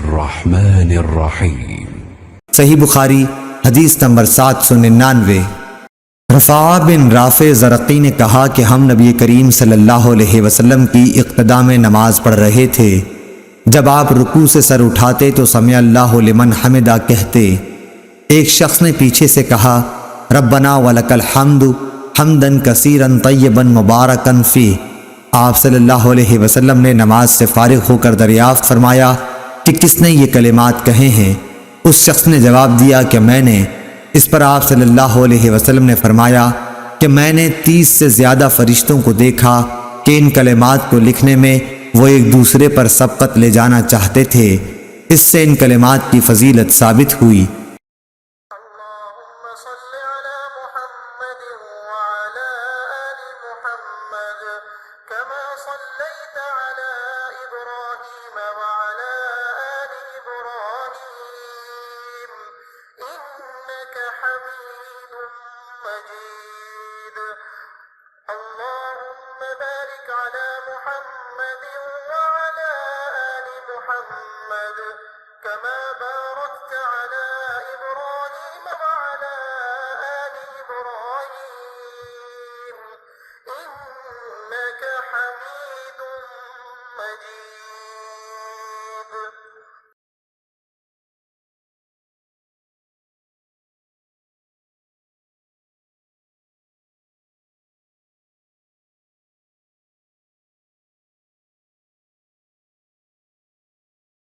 الرحمن الرحيم۔ صحیح بخاری حدیث نمبر 799۔ رفاعہ بن رافع زرقی نے کہا کہ ہم نبی کریم صلی اللہ علیہ وسلم کی اقتداء میں نماز پڑھ رہے تھے۔ جب آپ رکوع سے سر اٹھاتے تو سمع اللہ لمن حمدہ کہتے۔ ایک شخص نے پیچھے سے کہا ربنا ولک الحمد حمدن کثیرا طیبا مبارکا فیہ۔ آپ صلی اللہ علیہ وسلم نے نماز سے فارغ ہو کر دریافت فرمایا کہ کس نے یہ کلمات کہے ہیں؟ اس شخص نے جواب دیا کہ میں نے۔ اس پر آپ صلی اللہ علیہ وسلم نے فرمایا کہ میں نے 30 سے زیادہ فرشتوں کو دیکھا کہ ان کلمات کو لکھنے میں وہ ایک دوسرے پر سبقت لے جانا چاہتے تھے۔ اس سے ان کلمات کی فضیلت ثابت ہوئی۔ اللهم صل على محمد وعلى آل محمد كما صليت على إبراهيم وعلى آل إبراهيم إنك حميد مجيد اللهم بارك على محمد وعلى آل محمد كما باركت على